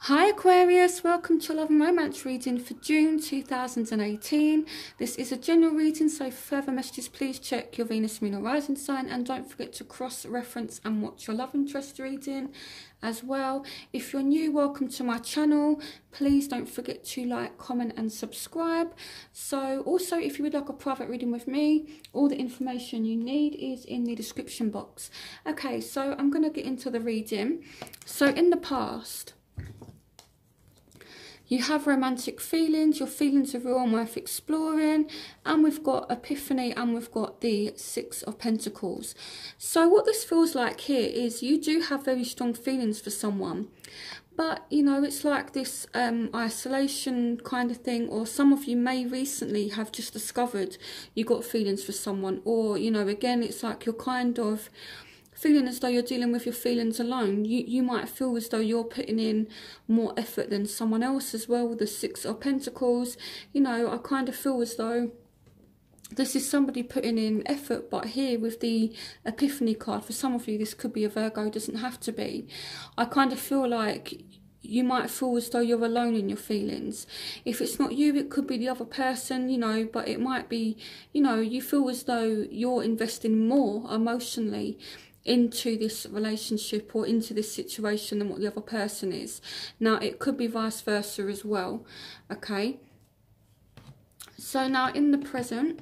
Hi Aquarius, welcome to Love and Romance reading for June 2018. This is a general reading, so for further messages please check your Venus, Moon or Rising sign, and don't forget to cross-reference and watch your love interest reading as well. If you're new, welcome to my channel. Please don't forget to like, comment and subscribe. So also, if you would like a private reading with me, all the information you need is in the description box. Okay, so I'm going to get into the reading. So in the past, you have romantic feelings, your feelings are real and worth exploring, and we've got Epiphany and we've got the Six of Pentacles. So what this feels like here is you do have very strong feelings for someone, but you know, it's like this isolation kind of thing, or some of you may recently have just discovered you got feelings for someone, or you know, again, it's like you're kind of feeling as though you're dealing with your feelings alone. You might feel as though you're putting in more effort than someone else as well with the Six of Pentacles. You know, I kind of feel as though this is somebody putting in effort, but here with the Epiphany card, for some of you this could be a Virgo, doesn't have to be. I kind of feel like you might feel as though you're alone in your feelings. If it's not you, it could be the other person, you know, but it might be, you know, you feel as though you're investing more emotionally into this relationship or into this situation than what the other person is. Now it could be vice versa as well. Okay, so now in the present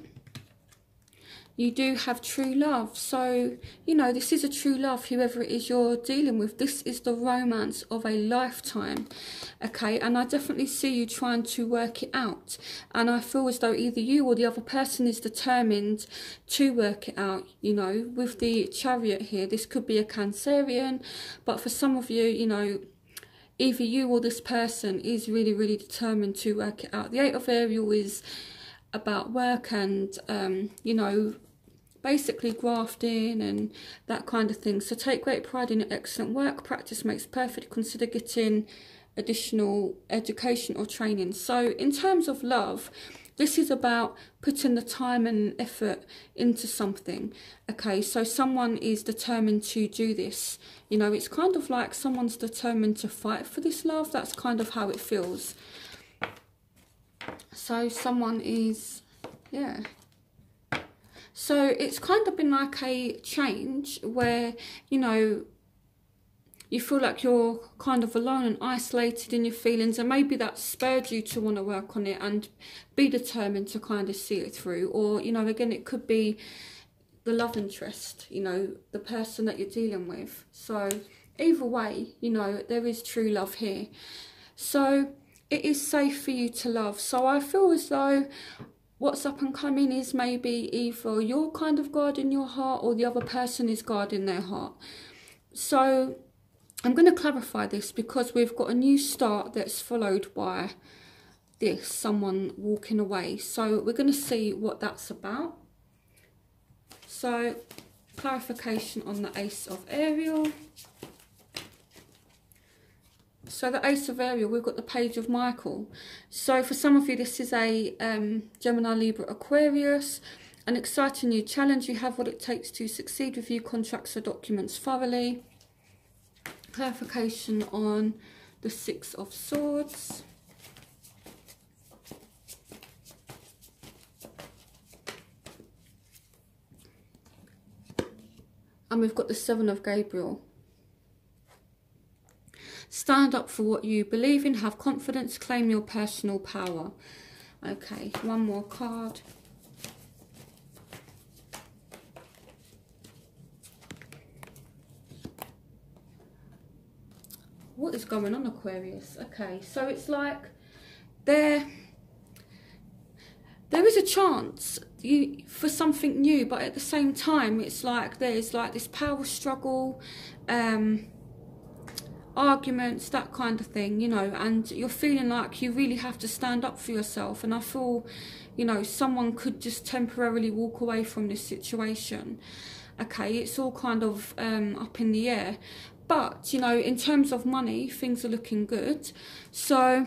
you do have true love. So you know, this is a true love, whoever it is you're dealing with. This is the romance of a lifetime. Okay, and I definitely see you trying to work it out, and I feel as though either you or the other person is determined to work it out. You know, with the Chariot here, this could be a Cancerian, but for some of you, you know, either you or this person is really determined to work it out. The Eight of Ariel is about work and you know, basically grafting and that kind of thing. So take great pride in your excellent work. Practice makes perfect. Consider getting additional education or training. So in terms of love, this is about putting the time and effort into something. Okay, so someone is determined to do this. You know, it's kind of like someone's determined to fight for this love. That's kind of how it feels. So someone is, yeah. So it's kind of been like a change where, you know, you feel like you're kind of alone and isolated in your feelings, and maybe that spurred you to want to work on it and be determined to kind of see it through. Or, you know, again, it could be the love interest, you know, the person that you're dealing with. So either way, you know, there is true love here. So it is safe for you to love. So I feel as though what's up and coming is maybe either you're kind of guarding your heart or the other person is guarding their heart. So I'm going to clarify this because we've got a new start that's followed by this, someone walking away. So we're going to see what that's about. So clarification on the Ace of Ariel. So the Ace of Ariel, we've got the Page of Michael. So for some of you, this is a Gemini, Libra, Aquarius. An exciting new challenge. You have what it takes to succeed. Review contracts or documents thoroughly. Clarification on the Six of Swords. And we've got the Seven of Gabriel. Stand up for what you believe in, have confidence, claim your personal power. Okay, one more card. What is going on, Aquarius? Okay, so it's like there is a chance for something new, but at the same time it's like there's like this power struggle, arguments, that kind of thing, you know, and you're feeling like you really have to stand up for yourself. And I feel, you know, someone could just temporarily walk away from this situation. Okay, it's all kind of up in the air, but you know, in terms of money, things are looking good. So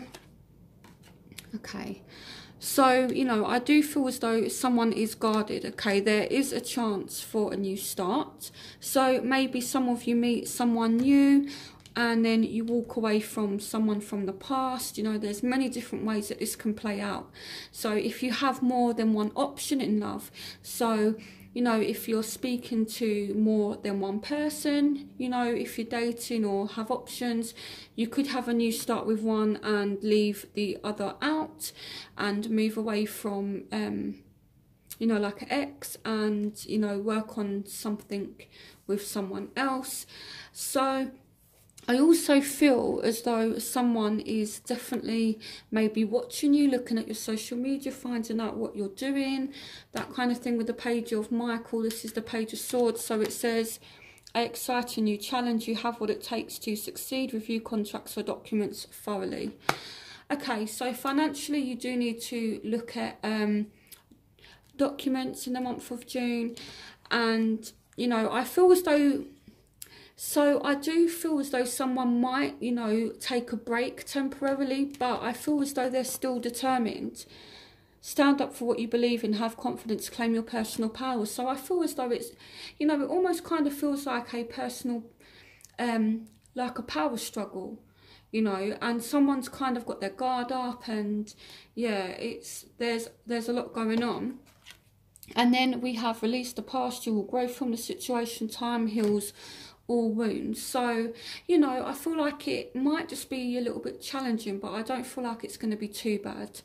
okay, so you know, I do feel as though someone is guarded. Okay, there is a chance for a new start. So maybe some of you meet someone new, and then you walk away from someone from the past. You know, there's many different ways that this can play out. So if you have more than one option in love, so you know, if you're speaking to more than one person, you know, if you're dating or have options, you could have a new start with one and leave the other out and move away from, you know, like an ex, and, you know, work on something with someone else. So I also feel as though someone is definitely maybe watching you, looking at your social media, finding out what you're doing, that kind of thing. With the Page of Michael, this is the Page of Swords. So it says, I excite a new challenge. You have what it takes to succeed. Review contracts or documents thoroughly. Okay, so financially you do need to look at documents in the month of June. And, you know, I feel as though... So I do feel as though someone might, you know, take a break temporarily, but I feel as though they're still determined. Stand up for what you believe in, have confidence, claim your personal power. So I feel as though it's, you know, it almost kind of feels like a personal, like a power struggle, you know, and someone's kind of got their guard up, and yeah, there's a lot going on. And then we have release the past, you will grow from the situation, time heals all wounds. So, you know, I feel like it might just be a little bit challenging, but I don't feel like it's going to be too bad.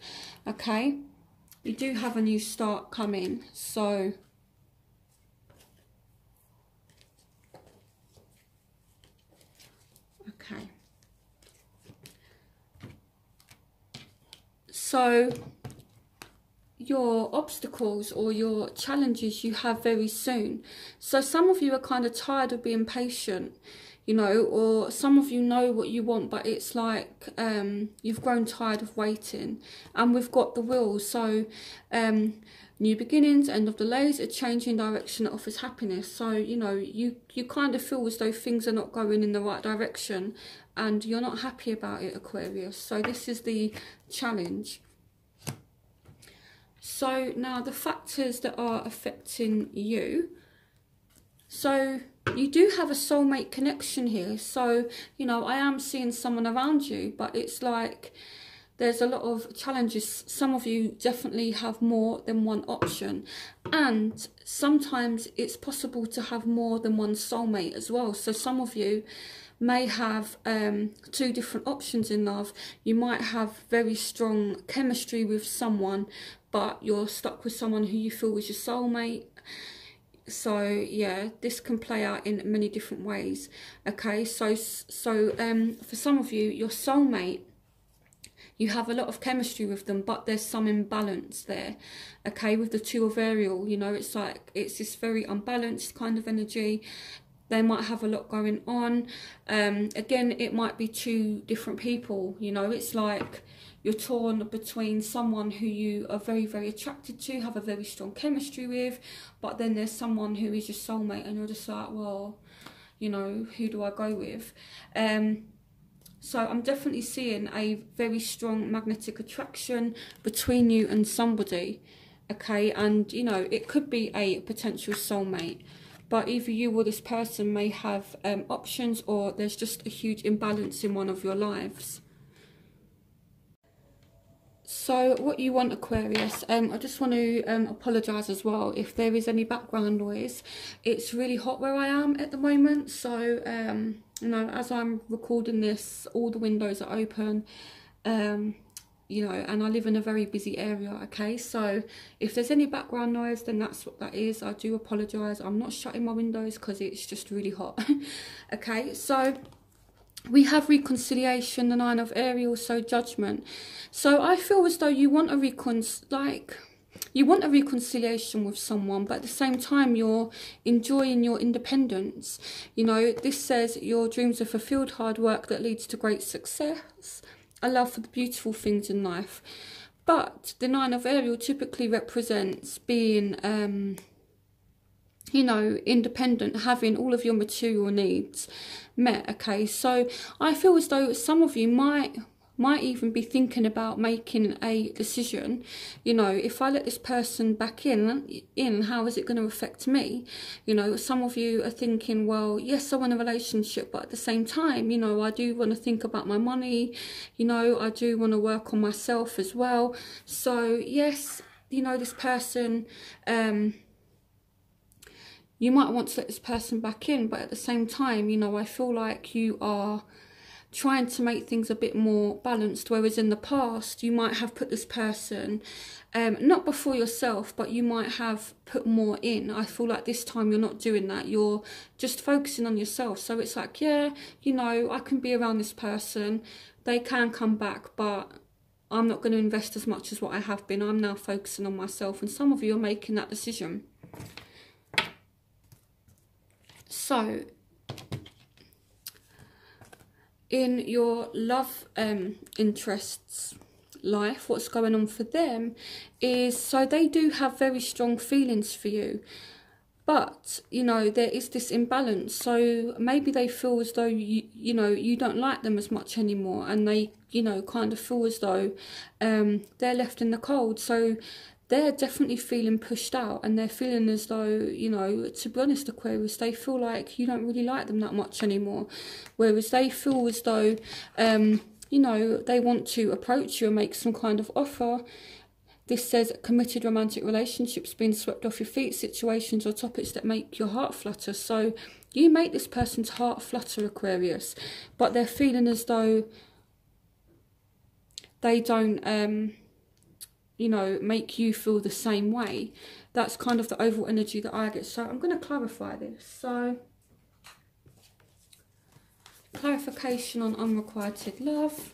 Okay, you do have a new start coming. So okay, so your obstacles or your challenges you have very soon. So some of you are kind of tired of being patient, you know, or some of you know what you want, but it's like you've grown tired of waiting. And we've got the Wheel. So new beginnings, end of delays, a change in direction that offers happiness. So, you know, you kind of feel as though things are not going in the right direction and you're not happy about it, Aquarius. So this is the challenge. So now the factors that are affecting you. So you do have a soulmate connection here. So, you know, I am seeing someone around you, but it's like there's a lot of challenges. Some of you definitely have more than one option. And sometimes it's possible to have more than one soulmate as well. So some of you may have two different options in love. You might have very strong chemistry with someone, but you're stuck with someone who you feel is your soulmate. So yeah, this can play out in many different ways. Okay, so for some of you, your soulmate, you have a lot of chemistry with them, but there's some imbalance there. Okay, with the Two of Ariel, you know, it's like it's this very unbalanced kind of energy. They might have a lot going on. Again, it might be two different people. You know, it's like you're torn between someone who you are very, very attracted to, have a very strong chemistry with, but then there's someone who is your soulmate and you're just like, well, you know, who do I go with? So I'm definitely seeing a very strong magnetic attraction between you and somebody, okay? And, you know, it could be a potential soulmate, but either you or this person may have options, or there's just a huge imbalance in one of your lives. So what you want, Aquarius, I just want to apologise as well if there is any background noise. It's really hot where I am at the moment, so you know, as I'm recording this, all the windows are open, you know, and I live in a very busy area, okay? So if there's any background noise, then that's what that is. I do apologise. I'm not shutting my windows because it's just really hot. Okay, so we have reconciliation, the Nine of Ariel, so Judgment. So I feel as though you want a reconciliation with someone, but at the same time you're enjoying your independence. You know, this says your dreams are fulfilled, hard work that leads to great success, a love for the beautiful things in life. But the Nine of Ariel typically represents being you know, independent, having all of your material needs met, okay? So I feel as though some of you might might even be thinking about making a decision. You know, if I let this person back in, how is it going to affect me? You know, some of you are thinking, well, yes, I want a relationship, but at the same time, you know, I do want to think about my money. You know, I do want to work on myself as well. So yes, you know, this person, you might want to let this person back in, but at the same time, you know, I feel like you are trying to make things a bit more balanced, whereas in the past you might have put this person not before yourself, but you might have put more in. I feel like this time you're not doing that. You're just focusing on yourself. So it's like, yeah, you know, I can be around this person, they can come back, but I'm not going to invest as much as what I have been. I'm now focusing on myself, and some of you are making that decision. So in your love interests life, what's going on for them is, so they do have very strong feelings for you, but you know, there is this imbalance. So maybe they feel as though you know, you don't like them as much anymore, and they, you know, kind of feel as though they're left in the cold. So they're definitely feeling pushed out, and they're feeling as though, you know, to be honest, Aquarius, they feel like you don't really like them that much anymore. Whereas they feel as though, you know, they want to approach you and make some kind of offer. This says committed romantic relationships, being swept off your feet, situations or topics that make your heart flutter. So you make this person's heart flutter, Aquarius, but they're feeling as though they don't, you know, make you feel the same way. That's kind of the overall energy that I get. So I'm going to clarify this. So, clarification on unrequited love.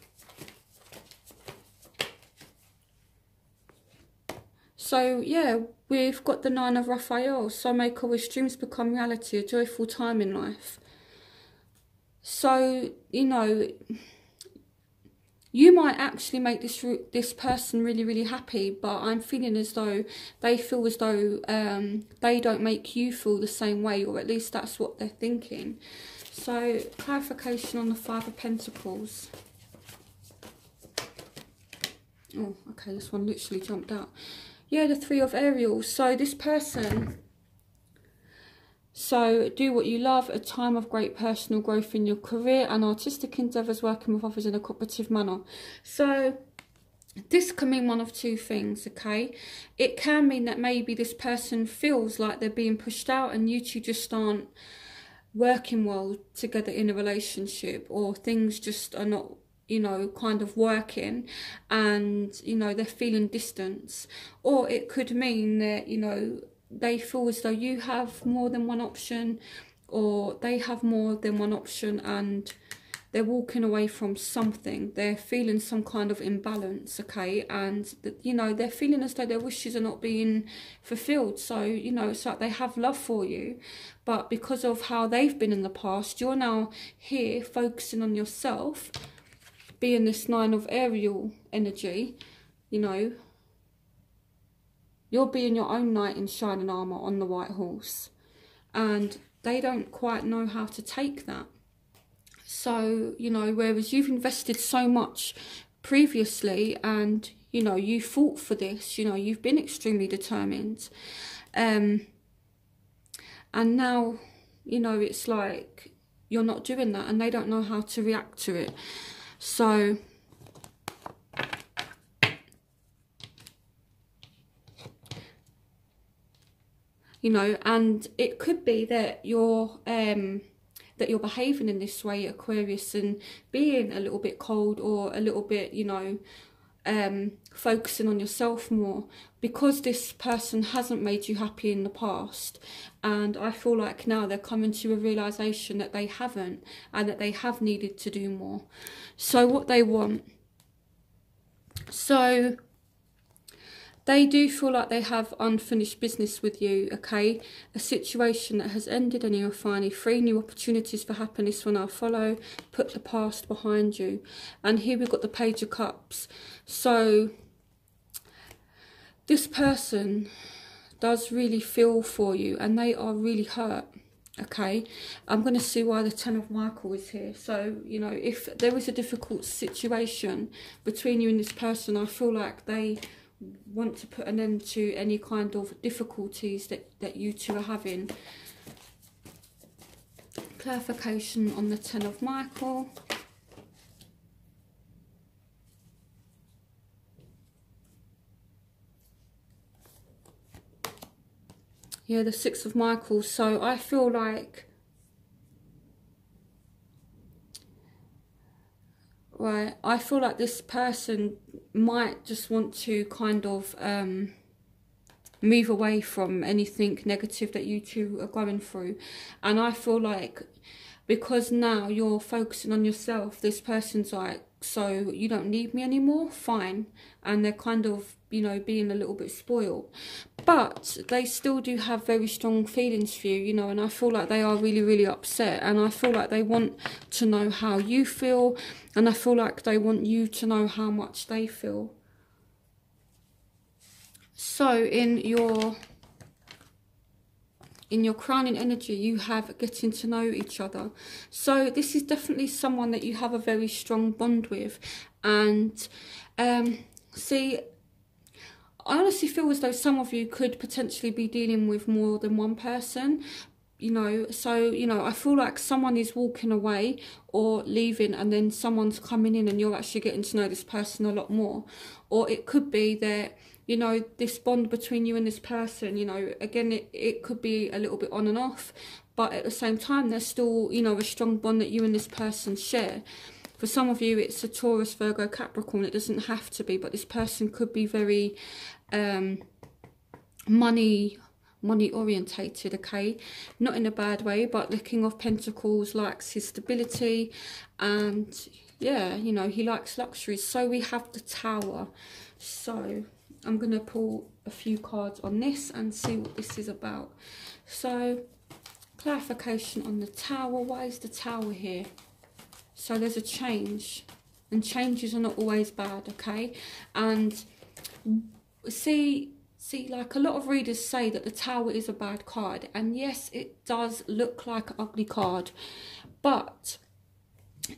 So yeah, we've got the Nine of Raphael. So make all wish dreams become reality, a joyful time in life. So, you know, you might actually make this person really, really happy, but I'm feeling as though they feel as though they don't make you feel the same way, or at least that's what they're thinking. So, clarification on the Five of Pentacles. Oh, okay, this one literally jumped out. Yeah, the Three of Ariels. So, this person... So, do what you love, a time of great personal growth in your career and artistic endeavours, working with others in a cooperative manner. So, this can mean one of two things, okay? It can mean that maybe this person feels like they're being pushed out and you two just aren't working well together in a relationship, or things just are not, you know, kind of working, and, you know, they're feeling distance. Or it could mean that, you know, they feel as though you have more than one option, or they have more than one option, and they're walking away from something. They're feeling some kind of imbalance, okay? And, you know, they're feeling as though their wishes are not being fulfilled. So, you know, it's like they have love for you, but because of how they've been in the past, you're now here focusing on yourself, being this Nine of Ariel energy, you know. You're being your own knight in shining armour on the white horse, and they don't quite know how to take that. So, you know, whereas you've invested so much previously, and, you know, you fought for this, you know, you've been extremely determined, and now, you know, it's like you're not doing that, and they don't know how to react to it. So, you know, and it could be that you're behaving in this way, Aquarius, and being a little bit cold, or a little bit, you know, focusing on yourself more, because this person hasn't made you happy in the past, and I feel like now they're coming to a realisation that they haven't, and that they have needed to do more. So what they want, so they do feel like they have unfinished business with you, okay? A situation that has ended, and you're finally free. New opportunities for happiness will now follow. Put the past behind you. And here we've got the Page of Cups. So this person does really feel for you, and they are really hurt, Okay, I'm going to see why the Ten of Michael is here. So, you know, if there is a difficult situation between you and this person, I feel like they want to put an end to any kind of difficulties that you two are having. Clarification on the Ten of Michael. Yeah, the Six of Michael. So I feel like, right, I feel like this person might just want to kind of move away from anything negative that you two are going through. And I feel like because now you're focusing on yourself, this person's like, so you don't need me anymore, fine. And they're kind of, you know, being a little bit spoiled. But they still do have very strong feelings for you, you know, and I feel like they are really, really upset. And I feel like they want to know how you feel. And I feel like they want you to know how much they feel. So in your crowning energy, you have getting to know each other. So this is definitely someone that you have a very strong bond with. And see, I honestly feel as though some of you could potentially be dealing with more than one person, you know. So, you know, I feel like someone is walking away or leaving, and then someone's coming in and you're actually getting to know this person a lot more. Or it could be that, you know, this bond between you and this person, you know, again, it could be a little bit on and off, but at the same time, there's still, you know, a strong bond that you and this person share. For some of you, it's a Taurus, Virgo, Capricorn. It doesn't have to be, but this person could be very money orientated, okay? Not in a bad way, but the King of Pentacles likes his stability, and yeah, you know, he likes luxuries. So we have the Tower. So I'm going to pull a few cards on this and see what this is about. So, clarification on the Tower. Why is the Tower here? So there's a change, and changes are not always bad, okay? And see, like a lot of readers say that the Tower is a bad card, and yes, it does look like an ugly card, but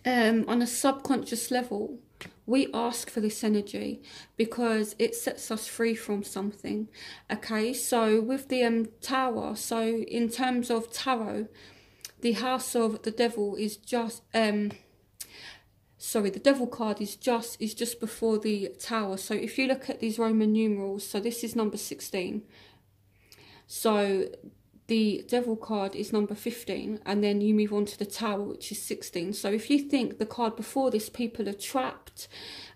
on a subconscious level, we ask for this energy because it sets us free from something, okay? So with the Tower, so in terms of tarot, the House of the Devil is just sorry, the Devil card is just before the Tower. So if you look at these Roman numerals, so this is number 16, so the Devil card is number 15, and then you move on to the Tower, which is 16. So if you think the card before this, people are trapped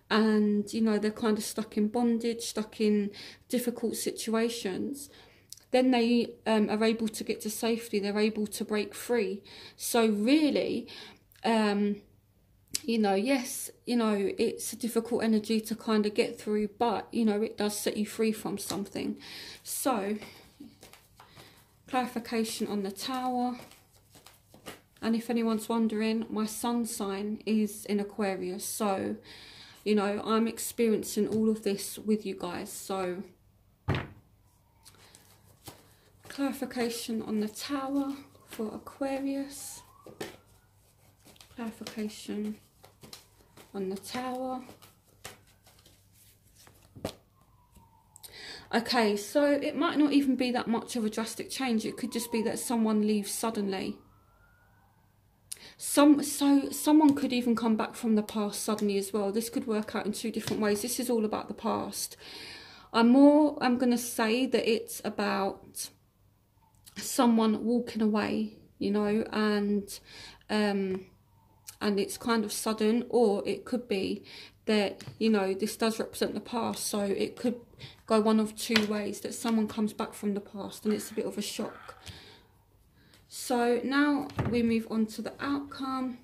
and, you know, they're kind of stuck in bondage, stuck in difficult situations, then they are able to get to safety. They're able to break free. So really, you know, yes, you know, it's a difficult energy to kind of get through, but, you know, it does set you free from something. So, clarification on the Tower. And if anyone's wondering, my sun sign is in Aquarius. So, you know, I'm experiencing all of this with you guys. So, clarification on the Tower for Aquarius. Clarification on the Tower. Okay, so it might not even be that much of a drastic change. It could just be that someone leaves suddenly. Someone could even come back from the past suddenly as well. This could work out in two different ways. This is all about the past. I'm going to say that it's about someone walking away, you know, and it's kind of sudden, or it could be that, you know, this does represent the past, so it could go one of two ways, that someone comes back from the past and it's a bit of a shock. So now we move on to the outcome.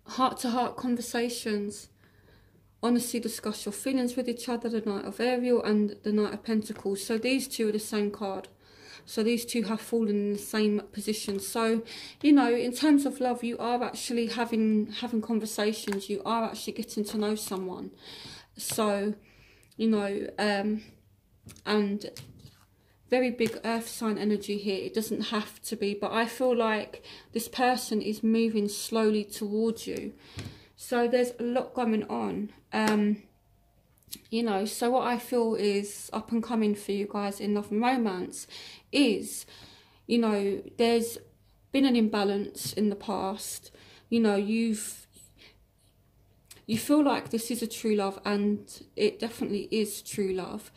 Heart-to-heart conversations. Honestly discuss your feelings with each other, the Knight of Ariel and the Knight of Pentacles. So these two are the same card. So these two have fallen in the same position. So, you know, in terms of love, you are actually having conversations. You are actually getting to know someone. So, you know, and very big earth sign energy here. It doesn't have to be, but I feel like this person is moving slowly towards you. So there's a lot going on. You know, so what I feel is up and coming for you guys in love and romance is, you know, there's been an imbalance in the past. You know, you feel like this is a true love, and it definitely is true love.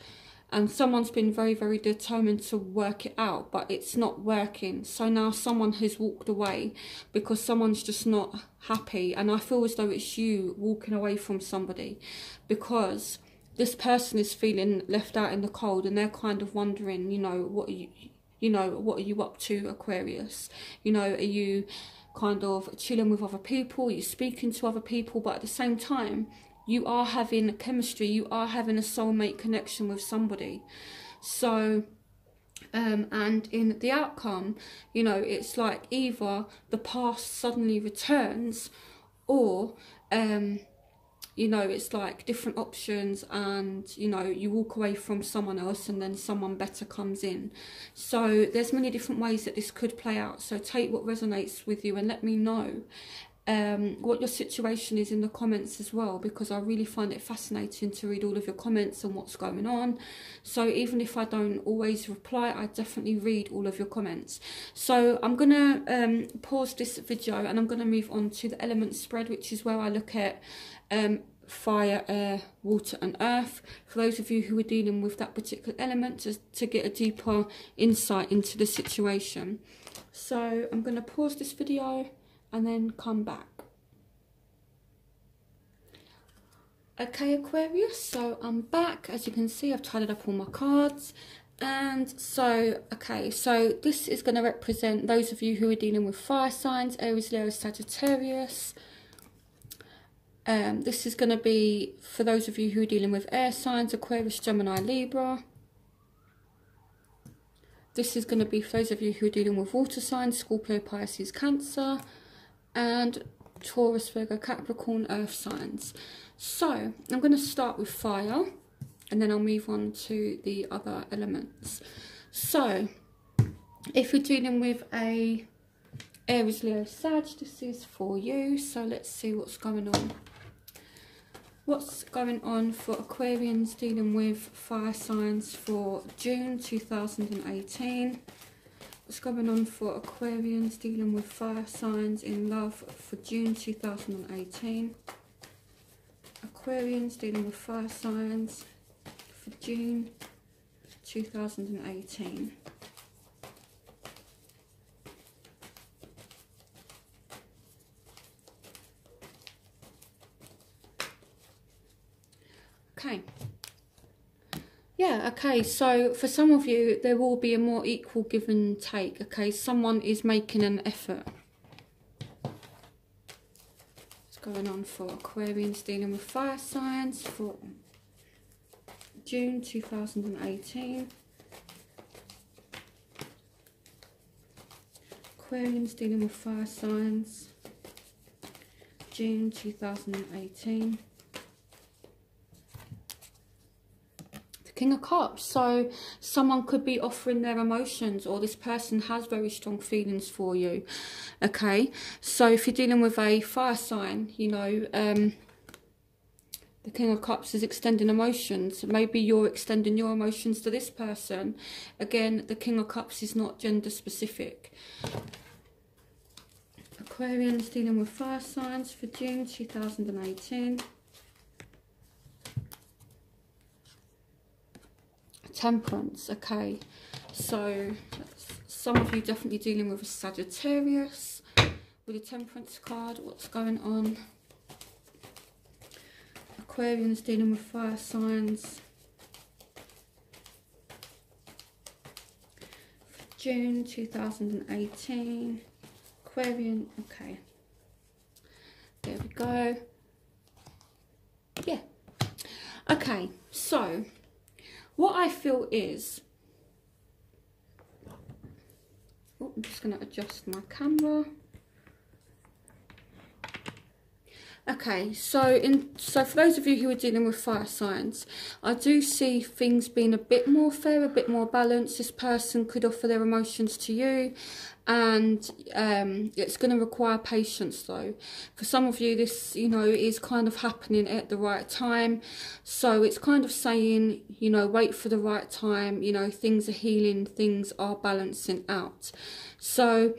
And someone's been very, very determined to work it out, but it's not working. So now someone has walked away because someone's just not happy. And I feel as though it's you walking away from somebody, because this person is feeling left out in the cold, and they're kind of wondering, you know, what are you up to, Aquarius? You know, are you kind of chilling with other people? Are you speaking to other people? But at the same time, you are having chemistry, you are having a soulmate connection with somebody. So, and in the outcome, you know, it's like either the past suddenly returns, or, you know, it's like different options, and, you know, you walk away from someone else and then someone better comes in. So there's many different ways that this could play out. So take what resonates with you and let me know what your situation is in the comments as well, because I really find it fascinating to read all of your comments and what's going on. So even if I don't always reply, I definitely read all of your comments. So I'm gonna pause this video and I'm gonna move on to the element spread, which is where I look at fire, air, water and earth, for those of you who are dealing with that particular element, to get a deeper insight into the situation. So I'm going to pause this video and then come back. Okay, Aquarius, so I'm back. As you can see, I've tidied up all my cards. And so, okay, so this is going to represent those of you who are dealing with fire signs, Aries, Leo, Sagittarius. This is going to be for those of you who are dealing with air signs, Aquarius, Gemini, Libra. This is going to be for those of you who are dealing with water signs, Scorpio, Pisces, Cancer, and Taurus, Virgo, Capricorn, earth signs. So I'm going to start with fire, and then I'll move on to the other elements. So if you're dealing with a Aries, Leo, Sag, this is for you. So let's see what's going on. What's going on for Aquarians dealing with fire signs for June 2018? What's going on for Aquarians dealing with fire signs in love for June 2018? Aquarians dealing with fire signs for June 2018. Okay. Yeah, okay, so for some of you, there will be a more equal give and take, okay? Someone is making an effort. What's going on for Aquarians dealing with fire signs for June 2018? Aquarians dealing with fire signs, June 2018. King of Cups. So someone could be offering their emotions, or this person has very strong feelings for you. Okay, so if you're dealing with a fire sign, you know, the King of Cups is extending emotions. Maybe you're extending your emotions to this person. Again, the King of Cups is not gender specific. Aquarians dealing with fire signs for June 2018. Temperance. Okay, so some of you definitely dealing with a Sagittarius with a Temperance card. What's going on? Aquarians dealing with fire signs for June 2018. Aquarian. Okay, there we go. Yeah. Okay, so what I feel is, I'm just going to adjust my camera. Okay, so for those of you who are dealing with fire signs, I do see things being a bit more fair, a bit more balanced. This person could offer their emotions to you, and it's going to require patience though. For some of you, this, you know, is kind of happening at the right time. So it's kind of saying, you know, wait for the right time, you know, things are healing, things are balancing out. So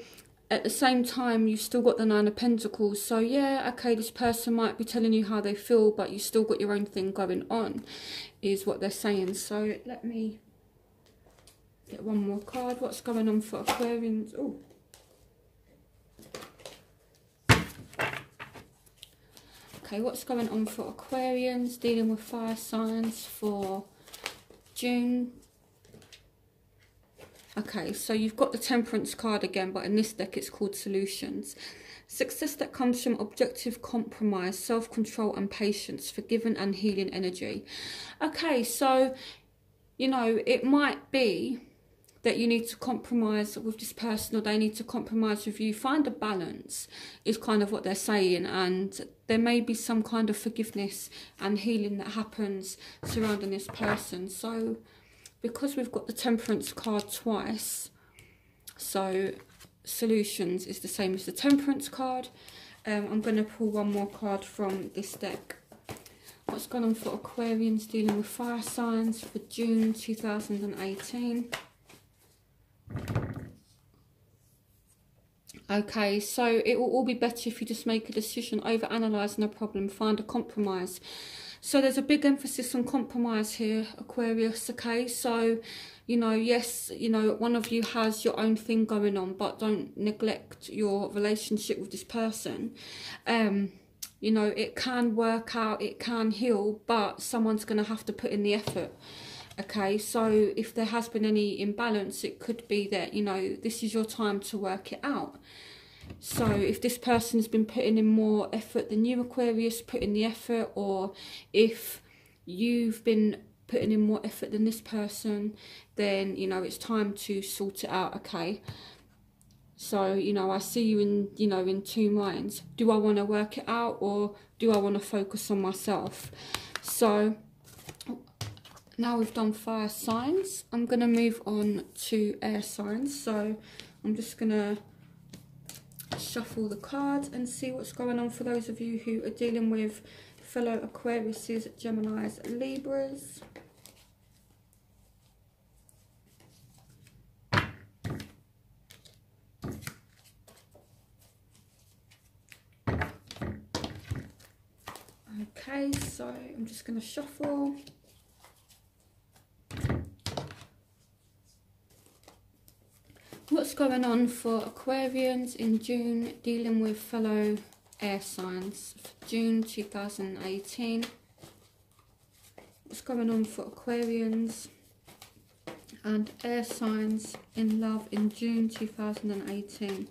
at the same time, you've still got the Nine of Pentacles. So yeah, okay, this person might be telling you how they feel, but you still got your own thing going on, is what they're saying. So let me get one more card. What's going on for Aquarians? Oh. Okay, what's going on for Aquarians dealing with fire signs for June? Okay, so you've got the Temperance card again, but in this deck it's called Solutions. Success that comes from objective compromise, self-control and patience, forgiving and healing energy. Okay, so, you know, it might be that you need to compromise with this person, or they need to compromise with you. Find a balance is kind of what they're saying, and there may be some kind of forgiveness and healing that happens surrounding this person. So because we've got the Temperance card twice, so Solutions is the same as the Temperance card. I'm going to pull one more card from this deck. What's going on for Aquarians dealing with fire signs for June 2018? Okay, so it will all be better if you just make a decision, over analysing a problem, find a compromise. So there's a big emphasis on compromise here, Aquarius, okay? So, you know, yes, you know, one of you has your own thing going on, but don't neglect your relationship with this person. You know, it can work out, it can heal, but someone's going to have to put in the effort. Okay, so if there has been any imbalance, it could be that, you know, this is your time to work it out. So if this person has been putting in more effort than you, Aquarius, put in the effort, or if you've been putting in more effort than this person, then, you know, it's time to sort it out, okay? So, you know, I see you in, you know, in two minds. Do I want to work it out, or do I want to focus on myself? So now we've done fire signs, I'm going to move on to air signs. So I'm just going to shuffle the cards and see what's going on for those of you who are dealing with fellow Aquariuses, Geminis, Libras. Okay, so I'm just going to shuffle. What's going on for Aquarians in June dealing with fellow air signs for June 2018? What's going on for Aquarians and air signs in love in June 2018?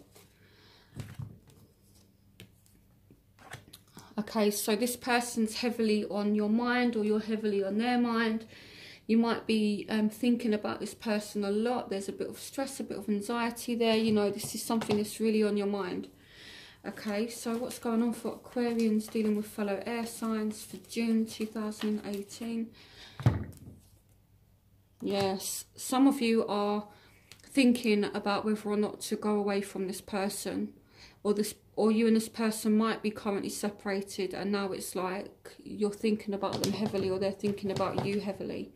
Okay, so this person's heavily on your mind, or you're heavily on their mind. You might be thinking about this person a lot. There's a bit of stress, a bit of anxiety there. You know, this is something that's really on your mind. Okay, so what's going on for Aquarians dealing with fellow air signs for June 2018? Yes, some of you are thinking about whether or not to go away from this person, or you and this person might be currently separated, and now it's like you're thinking about them heavily, or they're thinking about you heavily.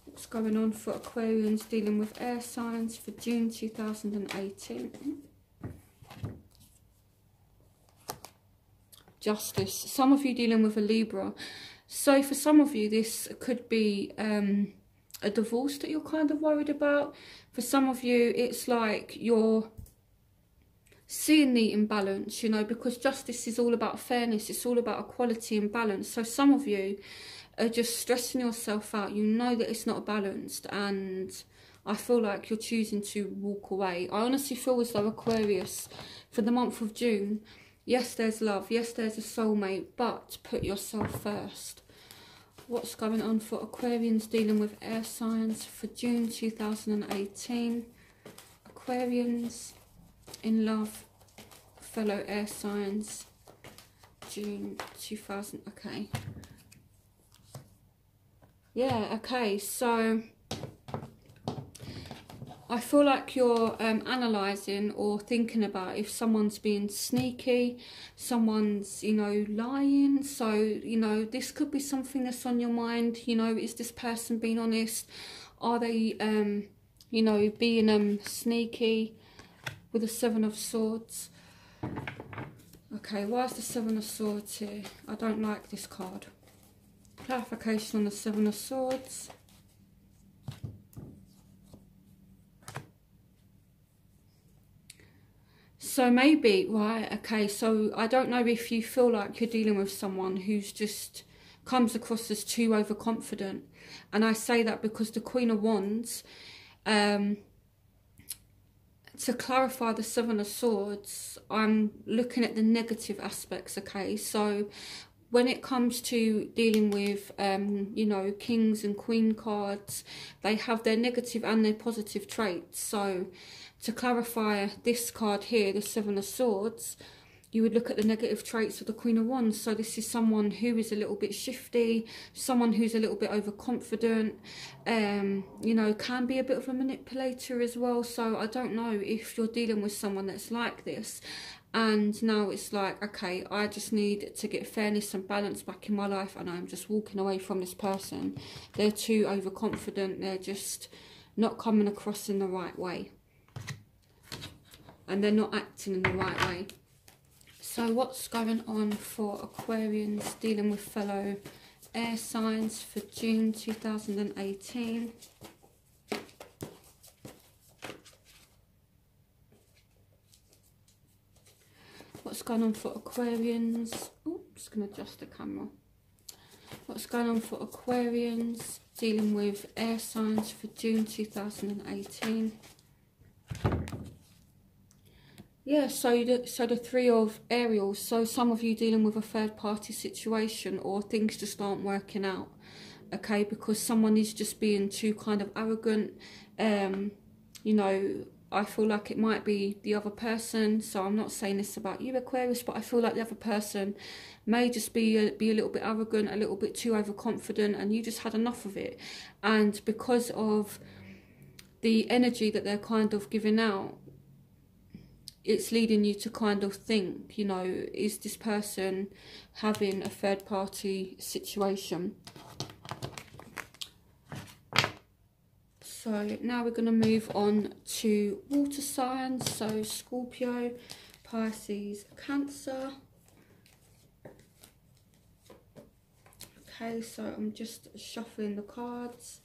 What's going on for Aquarians dealing with air signs for June 2018? Justice. Some of you dealing with a Libra. So for some of you, this could be a divorce that you're kind of worried about. For some of you, it's like you're seeing the imbalance, you know, because justice is all about fairness. It's all about equality and balance. So some of you are just stressing yourself out. You know that it's not balanced, and I feel like you're choosing to walk away. I honestly feel as though, Aquarius, for the month of June, yes, there's love, yes, there's a soulmate, but put yourself first. What's going on for Aquarians dealing with air signs for June 2018? Aquarians in love, fellow air signs June 2000. Okay. Yeah, okay, so I feel like you're analysing or thinking about if someone's being sneaky, someone's, you know, lying. So, you know, this could be something that's on your mind. You know, is this person being honest? Are they, you know, being sneaky with the Seven of Swords? Okay, why is the Seven of Swords here? I don't like this card. Clarification on the Seven of Swords. So maybe, right, okay, so I don't know if you feel like you're dealing with someone who's just comes across as too overconfident. And I say that because the Queen of Wands, to clarify the Seven of Swords, I'm looking at the negative aspects, okay? So when it comes to dealing with, you know, kings and queen cards, they have their negative and their positive traits. So to clarify this card here, the Seven of Swords, you would look at the negative traits of the Queen of Wands. So this is someone who is a little bit shifty, someone who's a little bit overconfident, you know, can be a bit of a manipulator as well. So I don't know if you're dealing with someone that's like this. And now it's like, okay, I just need to get fairness and balance back in my life, and I'm just walking away from this person. They're too overconfident. They're just not coming across in the right way. And they're not acting in the right way. So what's going on for Aquarians dealing with fellow air signs for June 2018? What's going on for Aquarians? Oh, just going to adjust the camera. What's going on for Aquarians dealing with air signs for June 2018? Yeah, so the Three of Aerials. So some of you dealing with a third party situation, or things just aren't working out. Okay, because someone is just being too kind of arrogant. You know, I feel like it might be the other person. So I'm not saying this about you, Aquarius, but I feel like the other person may just be a little bit arrogant, a little bit too overconfident, and you just had enough of it. And because of the energy that they're kind of giving out, it's leading you to kind of think, you know, is this person having a third party situation? So now we're going to move on to water signs. So Scorpio, Pisces, Cancer. Okay, so I'm just shuffling the cards.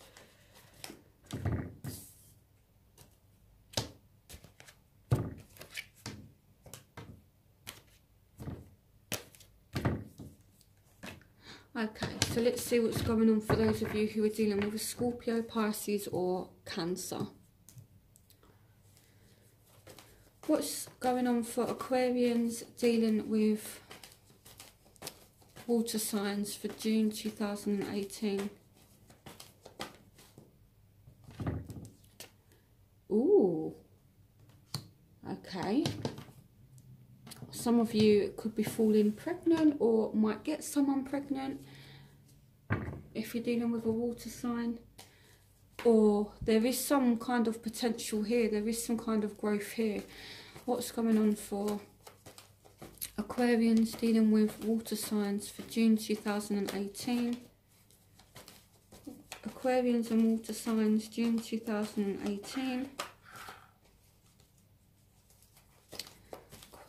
Okay, so let's see what's going on for those of you who are dealing with a Scorpio, Pisces or Cancer. What's going on for Aquarians dealing with water signs for June 2018? Ooh, okay. Some of you could be falling pregnant or might get someone pregnant if you're dealing with a water sign. Or there is some kind of potential here. There is some kind of growth here. What's going on for Aquarians dealing with water signs for June 2018? Aquarians and water signs, June 2018.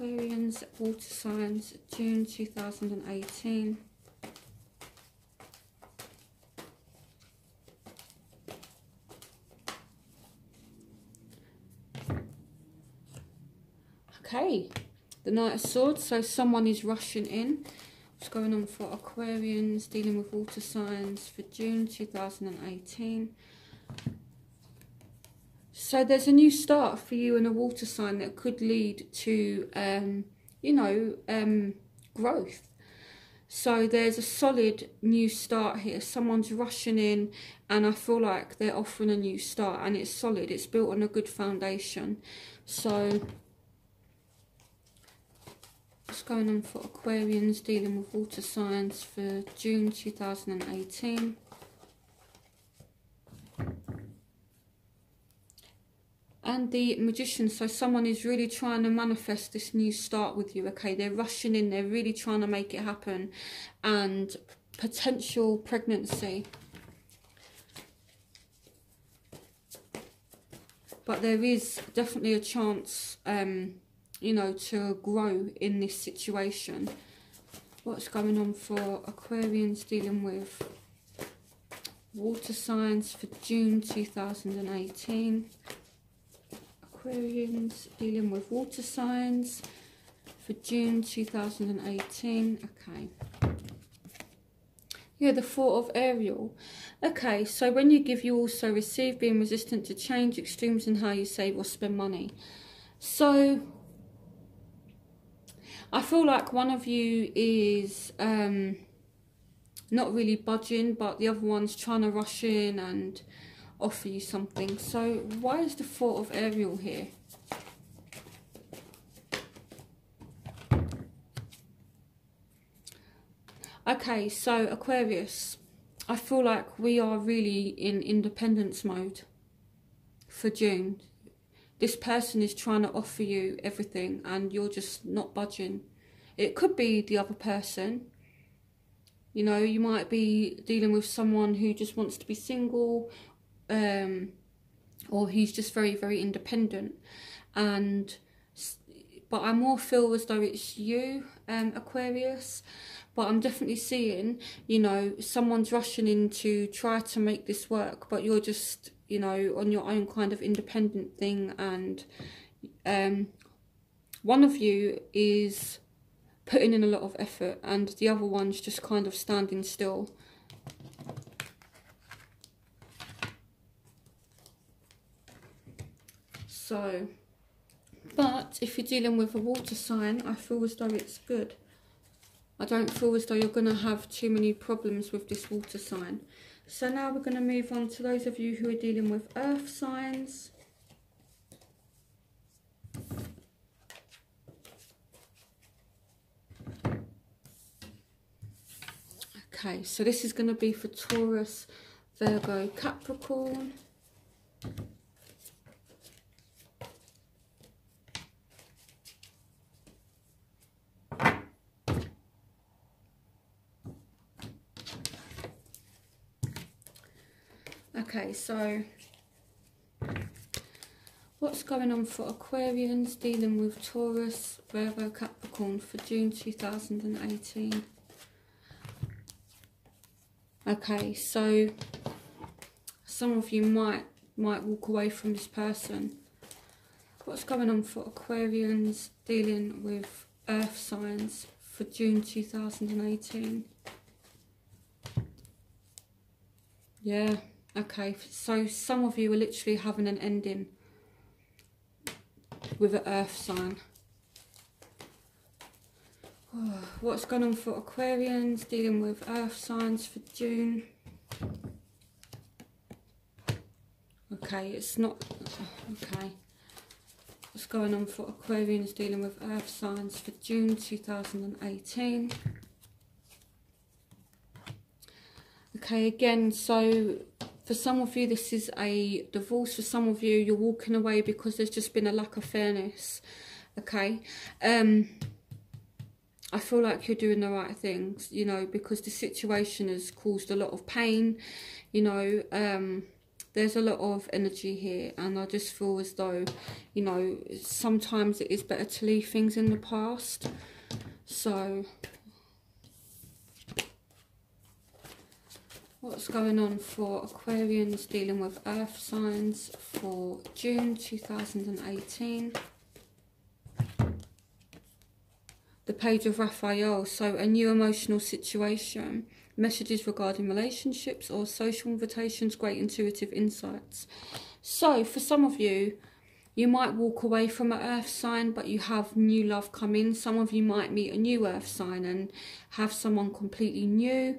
Aquarians, water signs, June 2018. Okay, the Knight of Swords, so someone is rushing in. What's going on for Aquarians dealing with water signs for June 2018? So there's a new start for you in a water sign that could lead to, you know, growth. So there's a solid new start here. Someone's rushing in and I feel like they're offering a new start, and it's solid. It's built on a good foundation. So what's going on for Aquarians dealing with water signs for June 2018? And the Magician, so someone is really trying to manifest this new start with you, okay? They're rushing in, they're really trying to make it happen. And potential pregnancy. But there is definitely a chance, you know, to grow in this situation. What's going on for Aquarians dealing with water signs for June 2018? Aquarians dealing with water signs for June 2018. Okay. Yeah, the Four of Ariel. Okay, so when you give, you also receive, being resistant to change, extremes in how you save or spend money. So I feel like one of you is not really budging, but the other one's trying to rush in and offer you something. So why is the Four of Ariel here? Okay, so Aquarius, I feel like we are really in independence mode for June. This person is trying to offer you everything and you're just not budging. It could be the other person. You know, you might be dealing with someone who just wants to be single, or he's just very, very independent. But I more feel as though it's you, Aquarius. But I'm definitely seeing, you know, someone's rushing in to try to make this work, but you're just, you know, on your own kind of independent thing. And one of you is putting in a lot of effort and the other one's just kind of standing still. So, but if you're dealing with a water sign, I feel as though it's good. I don't feel as though you're going to have too many problems with this water sign. So now we're going to move on to those of you who are dealing with earth signs. Okay, so this is going to be for Taurus, Virgo, Capricorn. Okay, so what's going on for Aquarians dealing with Taurus, Virgo, Capricorn for June 2018? Okay, so some of you might walk away from this person. What's going on for Aquarians dealing with earth signs for June 2018? Yeah. Okay, so some of you are literally having an ending with an earth sign. Oh, what's going on for Aquarians dealing with earth signs for June? Okay, it's not... Okay. What's going on for Aquarians dealing with earth signs for June 2018? Okay, again, so... For some of you, this is a divorce. For some of you, you're walking away because there's just been a lack of fairness. Okay. I feel like you're doing the right things, you know, because the situation has caused a lot of pain. You know, there's a lot of energy here. And I just feel as though, you know, sometimes it is better to leave things in the past. So... what's going on for Aquarians dealing with earth signs for June 2018? The Page of Raphael. So a new emotional situation, messages regarding relationships or social invitations, great intuitive insights. So for some of you, you might walk away from an earth sign, but you have new love come in. Some of you might meet a new earth sign and have someone completely new.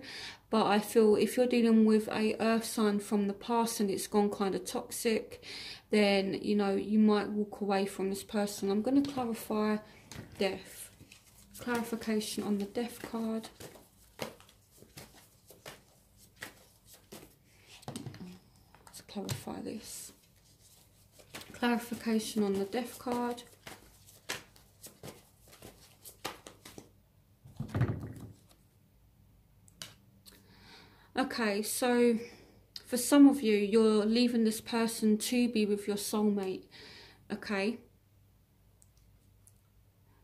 But I feel if you're dealing with a earth sign from the past and it's gone kind of toxic, then, you know, you might walk away from this person. I'm going to clarify death. Clarification on the Death card. Let's clarify this. Clarification on the Death card. Okay, so for some of you, you're leaving this person to be with your soulmate, okay?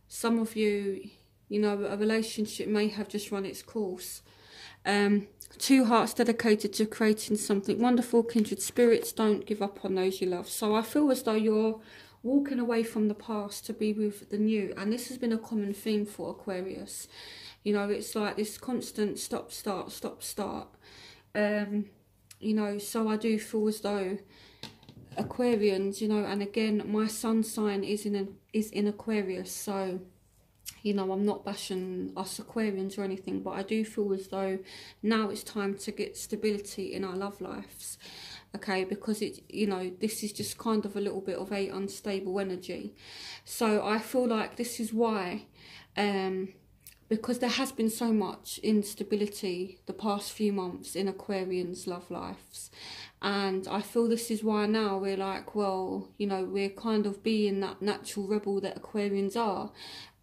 Some of you, you know, a relationship may have just run its course. Two hearts dedicated to creating something wonderful. Kindred spirits, don't give up on those you love. So I feel as though you're walking away from the past to be with the new. And this has been a common theme for Aquarius. You know, it's like this constant stop, start, stop, start. You know, so I do feel as though Aquarians, you know, and again, my sun sign is in Aquarius, so, you know, I'm not bashing us Aquarians or anything, but I do feel as though now it's time to get stability in our love lives, okay, because it, you know, this is just kind of a little bit of a unstable energy. So I feel like this is why, because there has been so much instability the past few months in Aquarians' love lives. And I feel this is why now we're like, well, you know, we're kind of being that natural rebel that Aquarians are.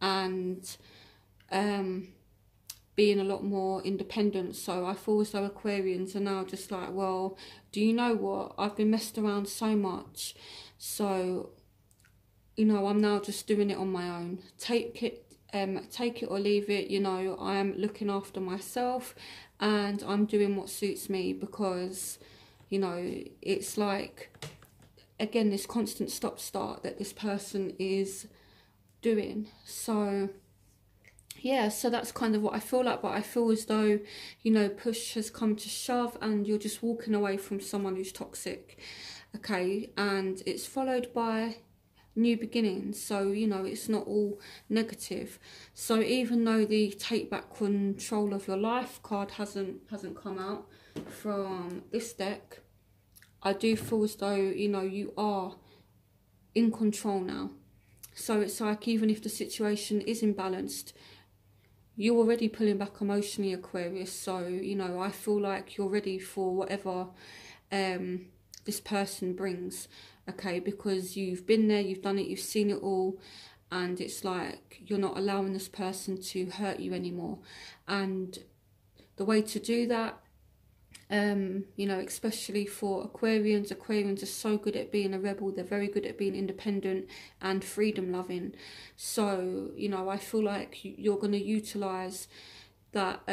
And being a lot more independent. So I feel as though Aquarians are now just like, well, do you know what? I've been messed around so much. So, you know, I'm now just doing it on my own. Take it or leave it, you know, I am looking after myself and I'm doing what suits me, because, you know, it's like, again, this constant stop-start that this person is doing. So, yeah, so that's kind of what I feel like, but I feel as though, you know, push has come to shove and you're just walking away from someone who's toxic, okay, and it's followed by new beginnings. So, you know, it's not all negative. So even though the take back control of your life card hasn't come out from this deck, I do feel as though, you know, you are in control now. So it's like, even if the situation is imbalanced, you're already pulling back emotionally, Aquarius. So, you know, I feel like you're ready for whatever this person brings, okay, because you've been there, you've done it, you've seen it all, and it's like you're not allowing this person to hurt you anymore. And the way to do that, you know, especially for Aquarians are so good at being a rebel. They're very good at being independent and freedom loving. So, you know, I feel like you're going to utilize that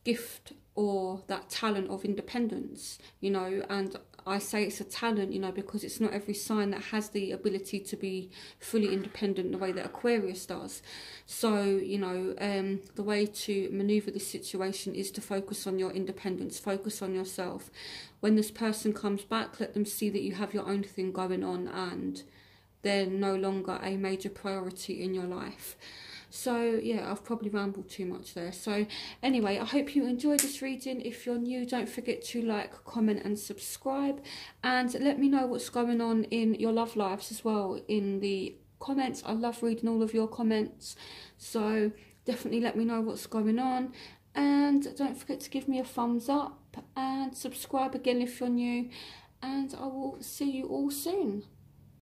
gift or that talent of independence, you know. And I say it's a talent, you know, because it's not every sign that has the ability to be fully independent the way that Aquarius does. So, you know, the way to maneuver this situation is to focus on your independence, focus on yourself. When this person comes back, let them see that you have your own thing going on and they're no longer a major priority in your life. So, yeah, I've probably rambled too much there. So, anyway, I hope you enjoyed this reading. If you're new, don't forget to like, comment and subscribe. And let me know what's going on in your love lives as well in the comments. I love reading all of your comments. So, definitely let me know what's going on. And don't forget to give me a thumbs up and subscribe again if you're new. And I will see you all soon.